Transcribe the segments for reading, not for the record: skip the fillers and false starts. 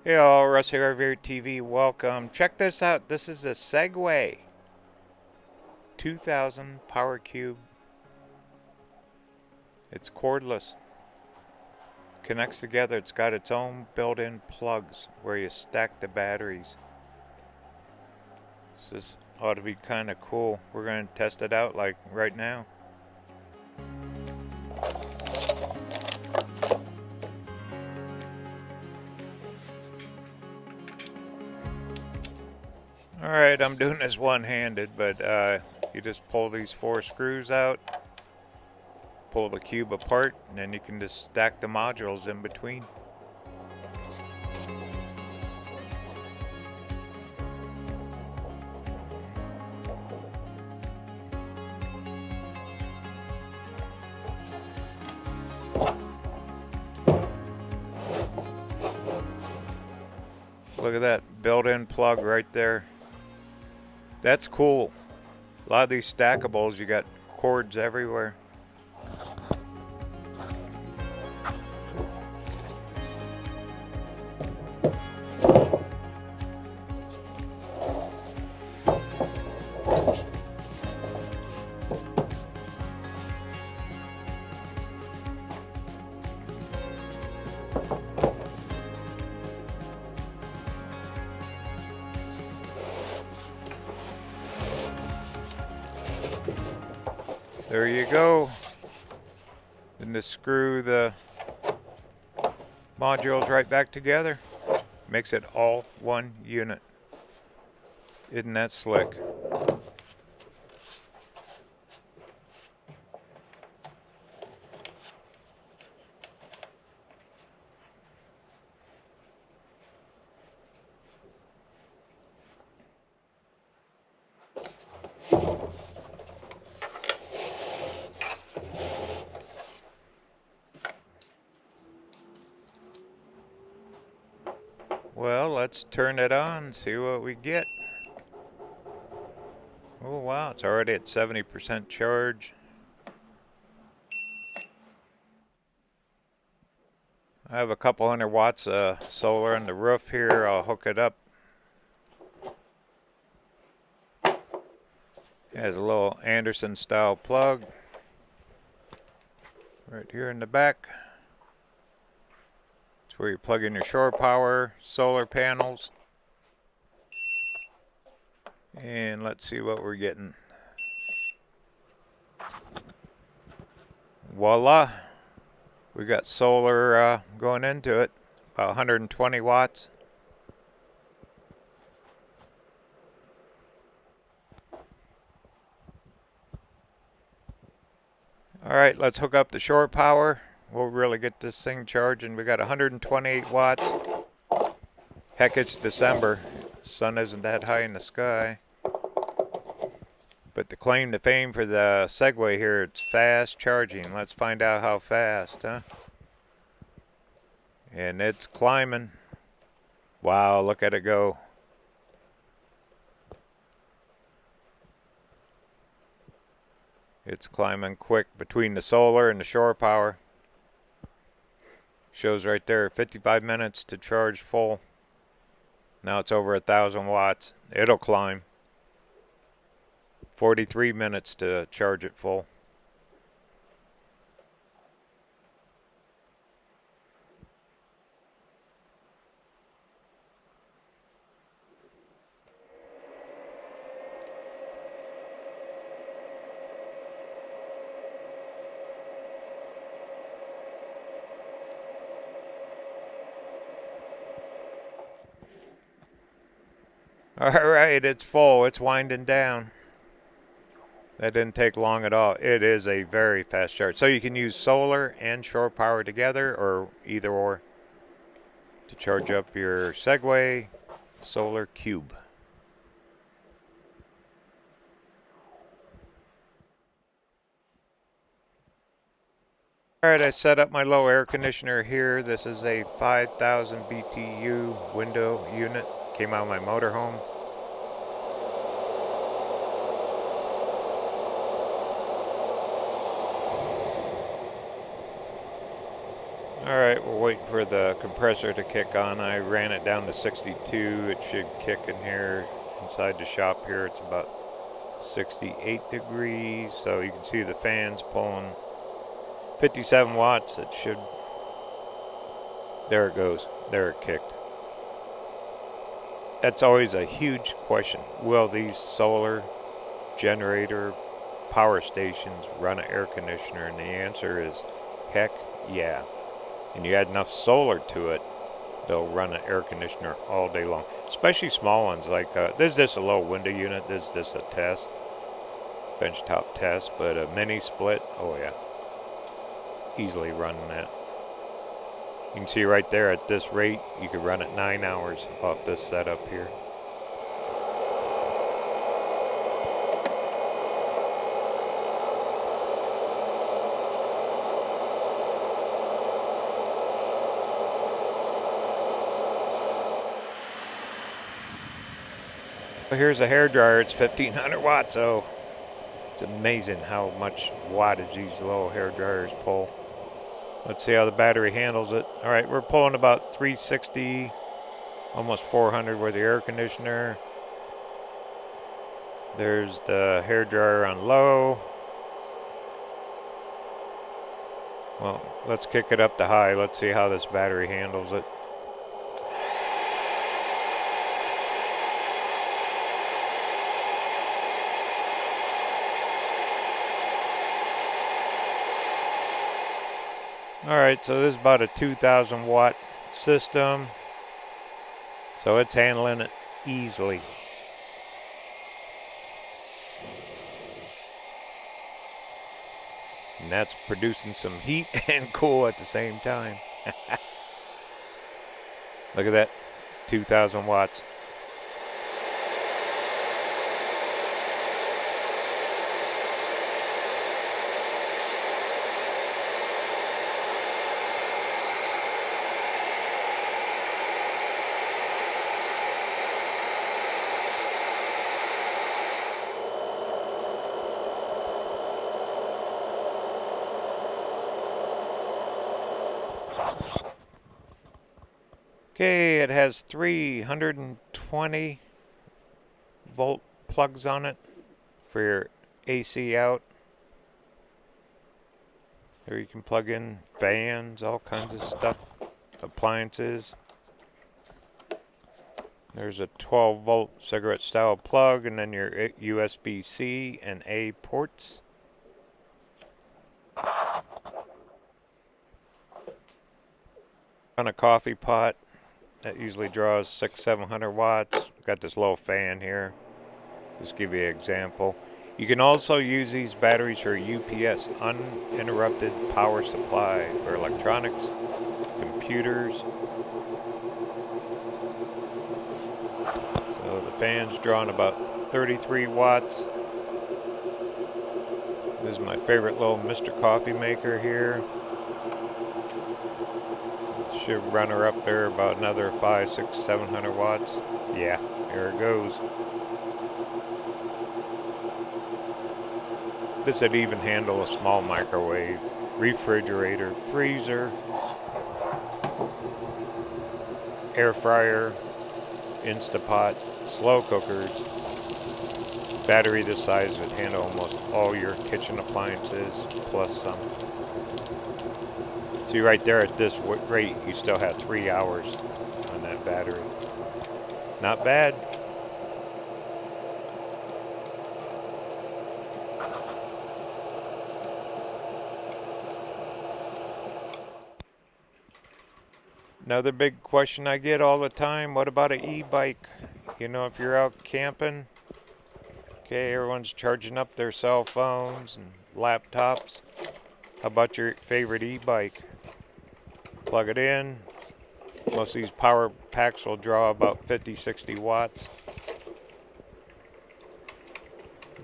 Hey all, Russ here, RVerTV. Welcome. Check this out. This is a Segway 2000 Power Cube. It's cordless. Connects together. It's got its own built-in plugs where you stack the batteries. This ought to be kind of cool. We're going to test it out like right now. Alright, I'm doing this one-handed, but you just pull these 4 screws out, pull the cube apart, and then you can just stack the modules in between. Look at that built-in plug right there. That's cool. A lot of these stackables, you got cords everywhere. There you go. Then to screw the modules right back together. Makes it all one unit. Isn't that slick? Well, let's turn it on, see what we get. Oh wow, it's already at 70% charge. I have a couple hundred watts of solar on the roof here. I'll hook it up. It has a little Anderson style plug right here in the back. It's where you plug in your shore power, solar panels. And let's see what we're getting. Voila! We got solar going into it, about 120 watts. Alright, let's hook up the shore power. We'll really get this thing charging. We got 128 watts. Heck, it's December. Sun isn't that high in the sky. But the claim to fame for the Segway here, it's fast charging. Let's find out how fast, huh? And it's climbing. Wow, look at it go. It's climbing quick between the solar and the shore power. Shows right there 55 minutes to charge full. Now it's over 1,000 watts. It'll climb. 43 minutes to charge it full. Alright, it's full. It's winding down. That didn't take long at all. It is a very fast charge. So you can use solar and shore power together, or either or, to charge up your Segway solar cube. Alright, I set up my low air conditioner here. This is a 5,000 BTU window unit. Came out of my motorhome. Alright, we're waiting for the compressor to kick on. I ran it down to 62. It should kick in here inside the shop here. It's about 68 degrees. So you can see the fans pulling 57 watts. It should... There it goes. There it kicked. That's always a huge question. Will these solar generator power stations run an air conditioner? And the answer is heck yeah. And you add enough solar to it, they'll run an air conditioner all day long. Especially small ones like this is just a low window unit. This is just a test, benchtop test. But a mini split, oh yeah, easily running that. You can see right there at this rate, you could run it 9 hours off this setup here. Here's a hair dryer. It's 1500 watts. So it's amazing how much wattage these little hair dryers pull. Let's see how the battery handles it. All right, we're pulling about 360, almost 400 with the air conditioner. There's the hair dryer on low. Well, let's kick it up to high. Let's see how this battery handles it. Alright, so this is about a 2000 watt system. So it's handling it easily. And that's producing some heat and cool at the same time. Look at that, 2000 watts. Okay, it has 320 volt plugs on it for your AC out. There you can plug in fans, all kinds of stuff, appliances. There's a 12 volt cigarette style plug, and then your USB-C and A ports. On a coffee pot that usually draws 600-700 watts. Got this little fan here. Just give you an example. You can also use these batteries for UPS, uninterrupted power supply, for electronics, computers. So the fan's drawing about 33 watts. This is my favorite little Mr. Coffee maker here. Should run her up there about another 500, 600, 700 watts. Yeah, here it goes. This would even handle a small microwave, refrigerator, freezer, air fryer, Instapot, slow cookers. Battery this size would handle almost all your kitchen appliances, plus some. See right there at this rate, you still have 3 hours on that battery. Not bad. Another big question I get all the time, what about an e-bike? You know, if you're out camping, okay, everyone's charging up their cell phones and laptops. How about your favorite e-bike? Plug it in. Most of these power packs will draw about 50-60 watts.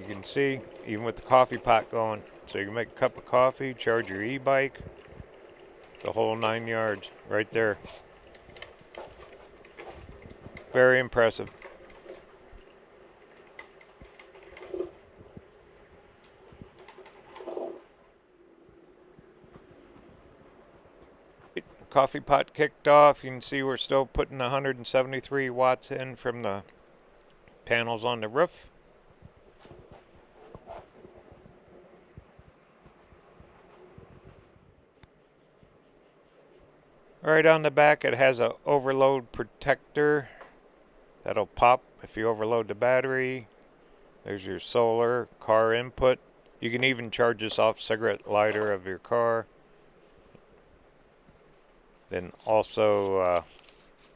You can see, even with the coffee pot going, so you can make a cup of coffee, charge your e-bike, the whole 9 yards right there. Very impressive. Coffee pot kicked off. You can see we're still putting 173 watts in from the panels on the roof. Right on the back it has an overload protector that'll pop if you overload the battery. There's your solar, car input. You can even charge this off cigarette lighter of your car. Then also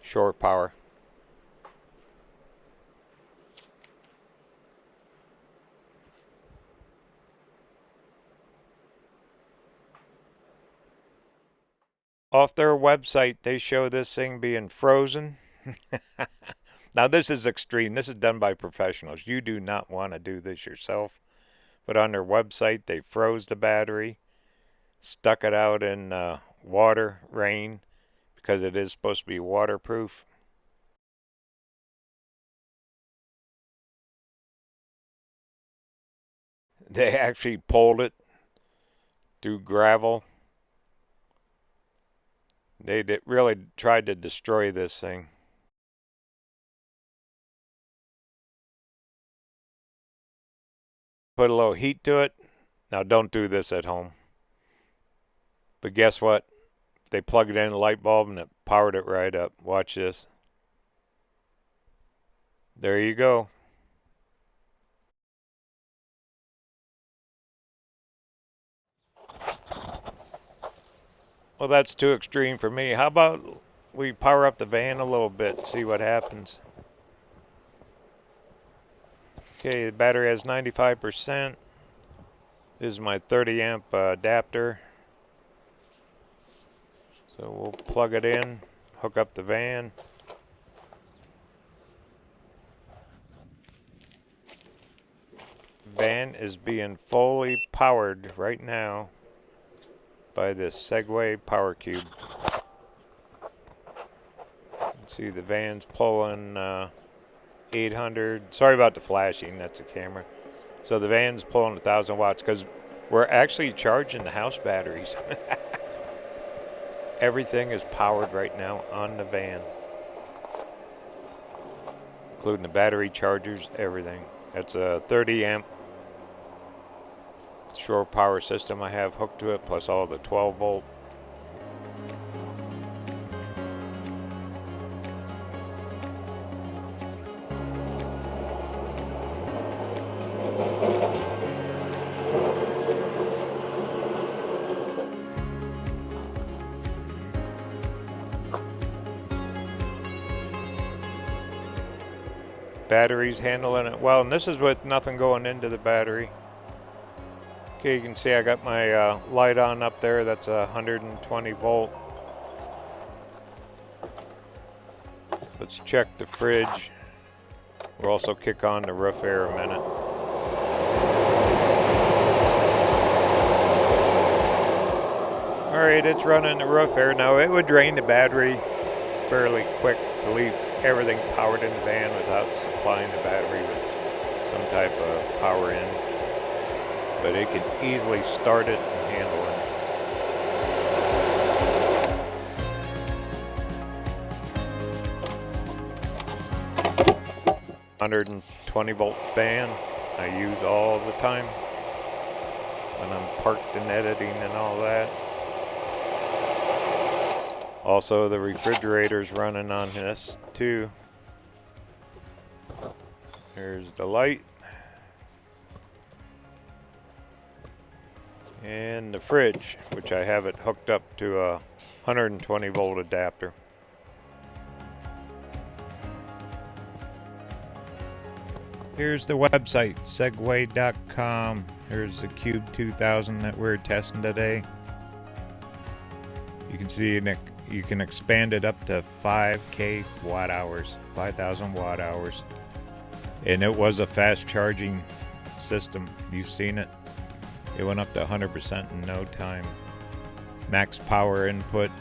shore power. Off their website, they show this thing being frozen. Now this is extreme. This is done by professionals. You do not want to do this yourself. But on their website, they froze the battery, stuck it out in water, rain, because it is supposed to be waterproof. They actually pulled it through gravel. They really tried to destroy this thing. Put a little heat to it. Now don't do this at home. But guess what? They plugged it in a light bulb and it powered it right up. Watch this. There you go. Well, that's too extreme for me. How about we power up the van a little bit, see what happens. Okay, the battery has 95%. This is my 30 amp adapter. So we'll plug it in, hook up the van. Van is being fully powered right now by this Segway power cube. See the van's pulling 800. Sorry about the flashing, that's the camera. So the van's pulling 1,000 watts because we're actually charging the house batteries. Everything is powered right now on the van, including the battery chargers, everything. That's a 30 amp shore power system I have hooked to it, plus all the 12 volt. Batteries handling it well, and this is with nothing going into the battery. Okay, you can see I got my light on up there. That's 120 volt. Let's check the fridge. We'll also kick on the roof air a minute. Alright, it's running the roof air. Now it would drain the battery fairly quick to leave everything powered in the van without supplying the battery with some type of power in. But it can easily start it and handle it. 120 volt fan I use all the time when I'm parked and editing and all that. Also the refrigerator's running on this too. There's the light. And the fridge, which I have it hooked up to a 120 volt adapter. Here's the website, segway.com. Here's the Cube 2000 that we're testing today. You can see you can expand it up to 5K watt hours, 5,000 watt hours. And it was a fast charging system. You've seen it. It went up to 100% in no time. Max power input,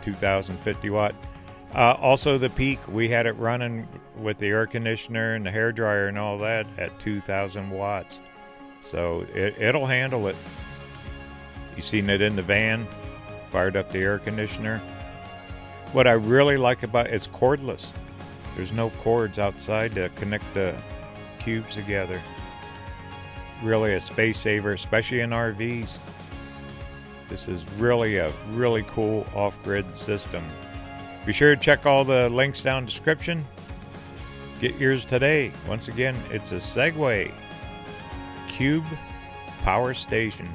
2,050 watt. Also the peak, we had it running with the air conditioner and the hair dryer and all that at 2,000 watts. So it'll handle it. You've seen it in the van. fired up the air conditioner. What I really like about it is cordless. There's no cords outside to connect the cubes together. Really a space saver, especially in RVs. This is really a really cool off-grid system. Be sure to check all the links down in the description. Get yours today. Once again, it's a Segway Cube Power Station.